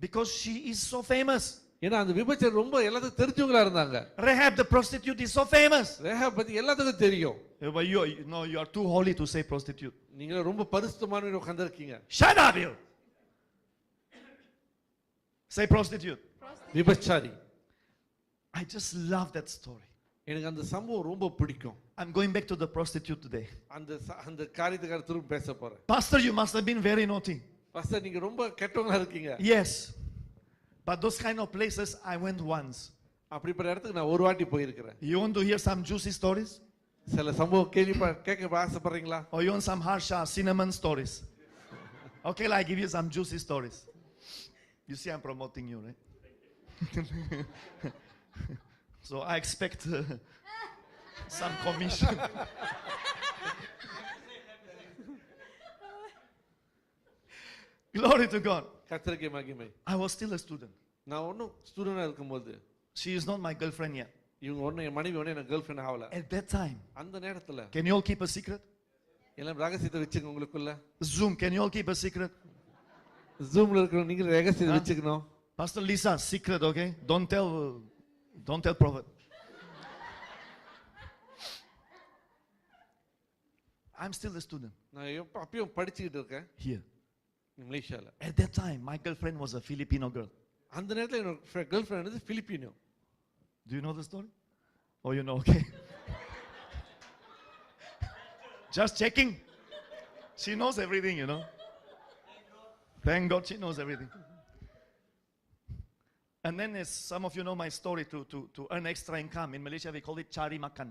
Because she is so famous. ஏன்னா அந்த விபச்சாரி ரொம்ப எல்லாத்துக்கும் தெரிஞ்சவங்களா இருந்தாங்க. Rahab the prostitute is so famous. ரேகாப் பத்தி எல்லாத்துக்கும் தெரியும். But you are too holy to say prostitute. நீங்க ரொம்ப பரிசுத்தமானவங்க உட்கார்ந்திருக்கீங்க. Shut up you. Say prostitute. விபச்சாரி. I just love that story. எனக்கு அந்த சம்பவம் ரொம்ப பிடிக்கும். I'm going back to the prostitute today. அந்த காரியத்துக்காக திரும்ப பேச போறேன். Pastor, you must have been very naughty. Pastor நீங்க ரொம்ப கெட்டவங்களா இருக்கீங்க. Yes. But those kind of places I went once. அப்படிப்பட்ட இடத்துக்கு நான் ஒரு வாட்டி போயிருக்கிறேன். You want to hear some juicy stories? சில சம்பவம் கேட்க ஆசைப்படுறீங்களா? Or you want some harsh cinnamon stories? Okay, I give you some juicy stories. You see I'm promoting you, right? So I expect some commission. Glory to God. கர்த்தருக்கு மகிமை. I was still a student. நான் ஒன்னும் ஸ்டூடண்டா இருக்கும்போது She is not my girlfriend yet. இவங்க ஒன்னும் என் மனைவி ஒன்னும் எனக்கு கேர்ள் ஃப்ரெண்ட் ஆகல. At that time. அந்த நேரத்துல Can you all keep a secret? எல்லாம் ரகசியத்தை வச்சுங்க உங்களுக்குள்ள. Zoom, can you all keep a secret? Zoomல இருக்கிறவங்க நீங்க ரகசியத்தை வச்சுக்கணும். Pastor Lisa, secret, okay? Don't tell prophet. I'm still a student. நான் அப்பயும் படிச்சிட்டு இருக்கேன். Here. மலேசியால. At that time, my girlfriend was a Filipino girl. அந்த நேரத்துல என்னோட கேர்ள் ஃப்ரெண்ட் வந்து Filipino. Do you know the story? Oh, you know, okay. Just checking. She knows everything, you know. Thank God she knows everything. And then as some of you know my story, to earn extra income, in Malaysia we call it cari makan.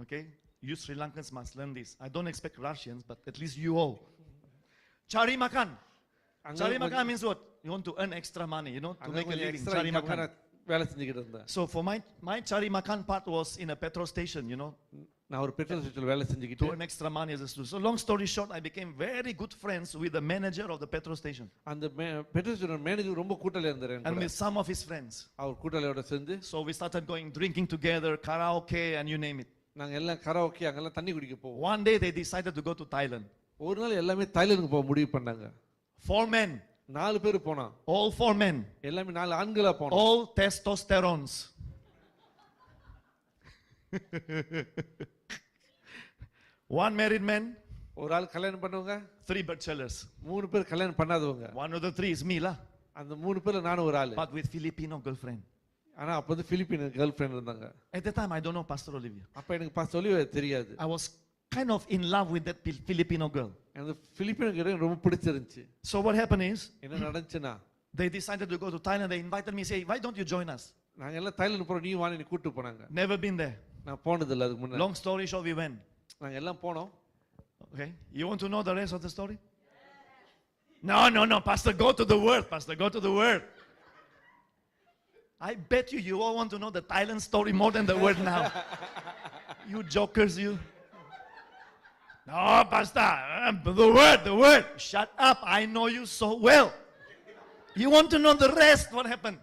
Okay? You Sri Lankans must learn this. I don't expect Russians, but at least you all. Cari makan. Cari makan means what? You want to earn extra money, you know, to make a living. Cari makan. வேலை செஞ்சிட்டு இருந்தேன். So for my cari makan part was in a petrol station, you know. நான் ஒரு petrol ஸ்டேஷன்ல வேலை செஞ்சிட்டு To earn extra money as a student. So long story short, I became very good friends with the manager of the petrol station. அந்த petrol station manager ரொம்ப கூட்டல இருந்தாரு. And with some of his friends. அவர் கூட்டலோட சேர்ந்து So we started going drinking together, karaoke and you name it. நாங்க எல்லாம் கராஓகே அங்கெல்லாம் தண்ணி குடிக்க போவோம். One day they decided to go to Thailand. ஒரு நாள் எல்லாமே தாய்லாந்துக்கு போக முடிவு பண்ணாங்க. 4 men. 4 பேர் போனோம். All 4 men. எல்லாமே 4 ஆண்களா போனோம். All testosterones. One married man. ஒரு ஆள் கல்யாணம் பண்ணவங்க. 3 bachelors. 3 பேர் கல்யாணம் பண்ணாதவங்க. One of the 3 is me lah. அந்த 3 பேர்ல நானும் ஒரு ஆளு. But with Filipino girlfriend. ஆனா அப்ப வந்து பிலிப்பின் கேர்ள் ஃப்ரெண்ட் இருந்தாங்க. At that time I don't know Pastor Olivia. அப்ப எனக்கு பாஸ்டர் ஒலிவியா தெரியாது. I was kind of in love with that Filipino girl. அந்த பிலிப்பின் கேர்ள் ரொம்ப பிடிச்சிருந்துச்சு. So what happened is, என்ன நடந்துச்சுனா they decided to go to Thailand. They invited me, say, why don't you join us? நாங்க எல்லாம் Thailand போறோம், நீ வான்னு என்னை கூட்டி போனாங்க. Never been there. நான் போனது இல்ல அதுக்கு முன்னாடி. Long story short, we went. நாங்க எல்லாம் போனோம். Okay, you want to know the rest of the story? No, Pastor, go to the word. Pastor, go to the word. I bet you all want to know the Thailand story more than the word now. You jokers, you. No, Pastor, the word. Shut up. I know you so well. You want to know the rest? What happened?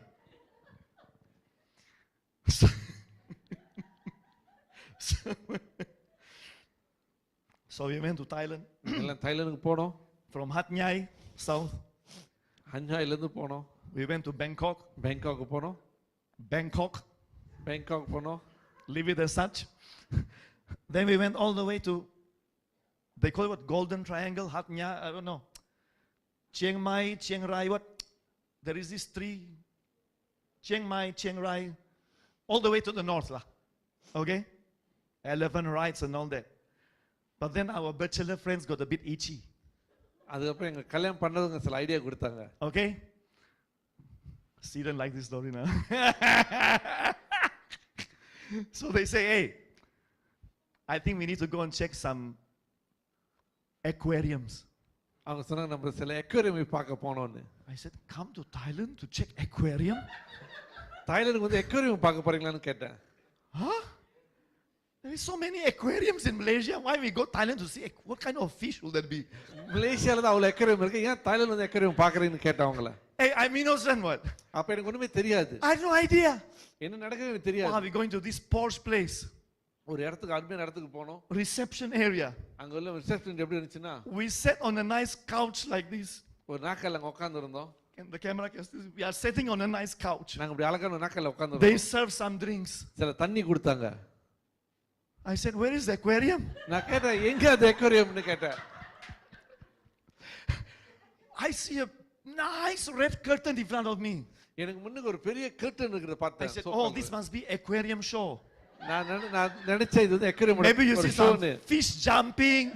So we went to Thailand. எல்லாம் தாய்லாந்துக்கு போனோம். From Hat Nhai, south. ஹஞ்சாயில இருந்து போனோம். We went to Bangkok. Bangkok போனோம். Bangkok. போனோம். Leave it as such. Then we went all the way to, they call it what, Golden Triangle, Hat Nhai, I don't know. Chiang Mai, Chiang Rai, what? There is this 3, Chiang Mai, Chiang Rai, all the way to the north lah. Okay? Elephant rides and all that. But then our bachelor friends got a bit itchy. அதுக்கப்புறம் எங்க கல்யாணம் பண்ணவங்க சில idea கொடுத்தாங்க. Okay? Stephen like this story now. So they say, hey, I think we need to go and check some aquariums. அவங்க சொன்னாங்க நம்ம சில அக்வேரியம் பார்க்க போனோம்னு. I said, come to Thailand to check aquarium? தாய்லாந்துக்கு வந்து அக்வேரியம் பார்க்க போறீங்களான்னு கேட்டேன். Huh? There is so many aquariums in Malaysia. Why we go Thailand to see what kind of fish will that be? மலேசியால தான் அவ்வளவு aquarium இருக்கு. ஏன் Thailand வந்து aquarium பார்க்கறீங்கன்னு கேட்டவங்கள. Hey, I'm innocent what? அப்ப எனக்கு ஒண்ணுமே தெரியாது. I have no idea. என்ன நடக்குது எனக்கு தெரியாது. Are we going to this posh place? ஒரு இடத்துக்கு அருமையான இடத்துக்கு போனோம். Reception area. அங்க உள்ள ரிசப்ஷன் எப்படி இருந்துச்சுன்னா, we sat on a nice couch like this. ஒரு நாற்காலில உட்கார்ந்து இருந்தோம். And the camera can see, we are sitting on a nice couch. நாங்க இப்படி அழகான நாக்கல்ல They உட்கார்ந்து serve some drinks. சில தண்ணி கொடுத்தாங்க. I said, where is the aquarium? நான் கேட்டேன் எங்க அது அக்வேரியம்னு கேட்டேன். I see a nice red curtain in front of me. எனக்கு முன்னுக்கு ஒரு பெரிய கர்டன் இருக்குறத I பார்த்தேன். said, oh, this must be aquarium show. நான் நினைச்சேன் இது வந்து aquarium Maybe you see some fish jumping,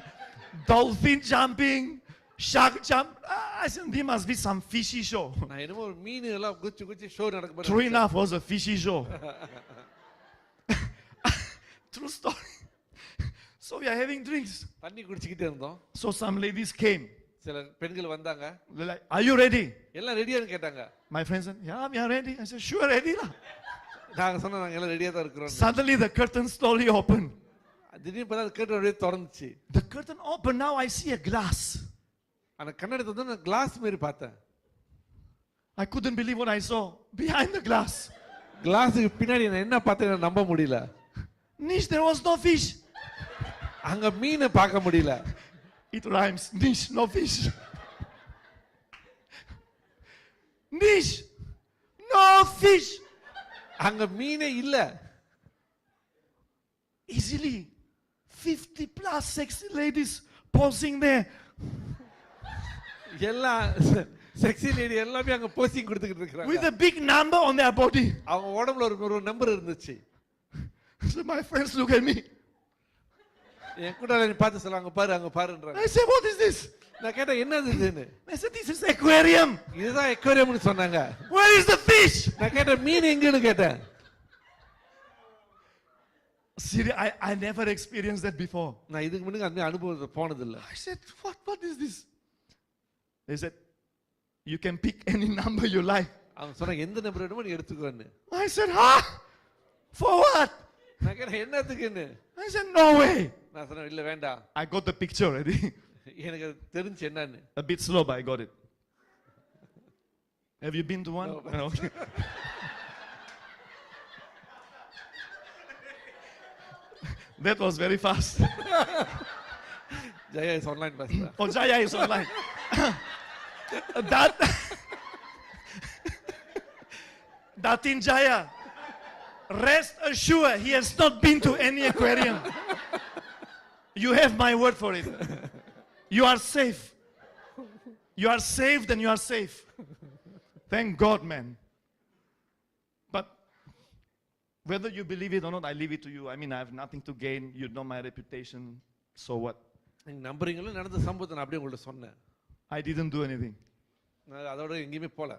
dolphin jumping, shark jump. I said, there must be some fishy show. நான் என்னமோ ஒரு மீன் எல்லாம் குச்சி ஷோ நடக்குது. True enough, was a fishy show. True story. So we are having drinks. தண்ணி குடிச்சிட்டே இருந்தோம். So some ladies came. சில பெண்கள் வந்தாங்க. They're like, are you ready? எல்லாம் ரெடியான்னு கேட்டாங்க. My friend said, yeah, we are ready. I said, sure, ready lah. நாங்க சொன்னோம் நாங்க எல்லாம் ரெடியா தான் இருக்கிறோம். Suddenly the curtain slowly opened. திடீர்னு பார்த்தா கர்டன் அப்படியே திறந்துச்சு. The curtain opened. Now I see a glass. அந்த கண்ணாடி வந்து நான் கிளாஸ் மாதிரி பார்த்தேன். I couldn't believe what I saw behind the glass. கிளாஸுக்கு பின்னாடி நான் என்ன பார்த்தேன்னு நம்ப முடியல. Nish, there was no fish. அங்க மீனை பார்க்க முடியல. It rhymes. Nish, no fish. Nish, no fish. அங்க மீனே இல்ல. Easily 50 plus sexy ladies posing there. எல்லா செக்ஸி லேடி எல்லாமே அங்க போசிங் கொடுத்துக்கிட்டு இருக்காங்க. With a big number on their body. அவங்க உடம்புல ஒரு நம்பர் இருந்துச்சு. So my friends look at me. என் கூட நீ பார்த்து சொல்லுவாங்க பாரு அங்க பாருன்றாங்க. I said, what is this? நான் கேட்டேன் என்னது இதுன்னு. I said, this is aquarium. இதுதான் அக்வேரியம்னு சொன்னாங்க. Where is the fish? நான் கேட்டேன் மீன் எங்கன்னு கேட்டேன். Seriously, I never experienced that before. நான் இதுக்கு முன்னாடி அந்த அனுபவத்தை போனது இல்ல. I said, what is this? They said, you can pick any number you like. அவங்க சொன்னாங்க எந்த நம்பர் வேணுமோ நீ எடுத்துக்கோன்னு. I said, huh? For what? நான் கேட்டேன் என்னத்துக்குன்னு. I said, no way. நான் சொன்னேன் இல்ல வேண்டாம். I got the picture already. எனக்கு தெரிஞ்சு என்னன்னு. A bit slow, but I got it. Have you been to one? No. Okay. That was very fast. Jaya is online pastor. Oh, Jaya is online. Datin Jaya, rest assured, he has not been to any aquarium. You have my word for it. You are safe. You are saved and you are safe. Thank God, man. But whether you believe it or not, I leave it to you. I mean, I have nothing to gain. You know my reputation. So what? நீங்க நம்புறீங்களோ நடந்த சம்பவத்தை நான் அப்படியே உங்கள்ட்ட சொன்னேன். I didn't do anything. நான் அதோட எங்கேயுமே போல.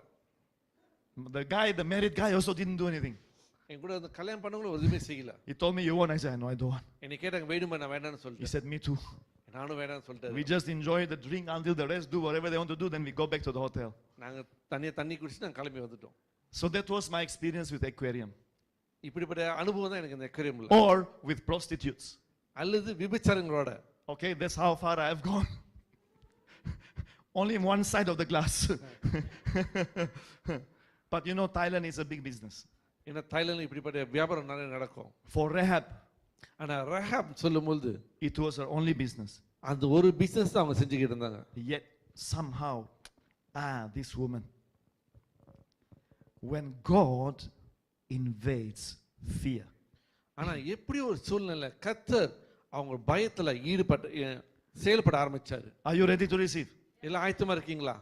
The married guy also didn't do anything. என் கூட அந்த கல்யாணம் பண்ணவங்களும் எதுவுமே செய்யல. He told me, you want? I said, no, I don't want. என்னை கேட்டாங்க வேணுமா நான் வேண்டாம்னு He சொல்லிட்டேன். said, me too. நானும் வேண்டாம்னு சொல்லிட்டேன். We just enjoy the drink until the rest do whatever they want to do, then we go back to the hotel. நாங்க தண்ணி குடிச்சு நாங்க கிளம்பி வந்துட்டோம். So that was my experience with aquarium. இப்படிப்பட்ட அனுபவம் தான் எனக்கு இந்த அக்வேரியம்ல. Or with prostitutes. அல்லது விபச்சாரங்களோட. Okay, that's how far I have gone. Only one side of the glass. But you know, Thailand is a big business. ஏன்னா தாய்லாந்துல இப்படிப்பட்ட வியாபாரம் நிறைய நடக்கும். For Rahab, ஆனா ரஹாப் சொல்லும்போது it was her only business. அந்த ஒரு பிசினஸ் தான் அவங்க செஞ்சுக்கிட்டு இருந்தாங்க. Yet somehow, this woman, when God invades fear, ஆனா எப்படி ஒரு சூழ்நிலை கர்த்தர் அவங்க பயத்துல செயல்பட ஆரம்பிச்சாரு. are you ready to receive? எல்லாம் ஆயத்தமா இருக்கீங்களா?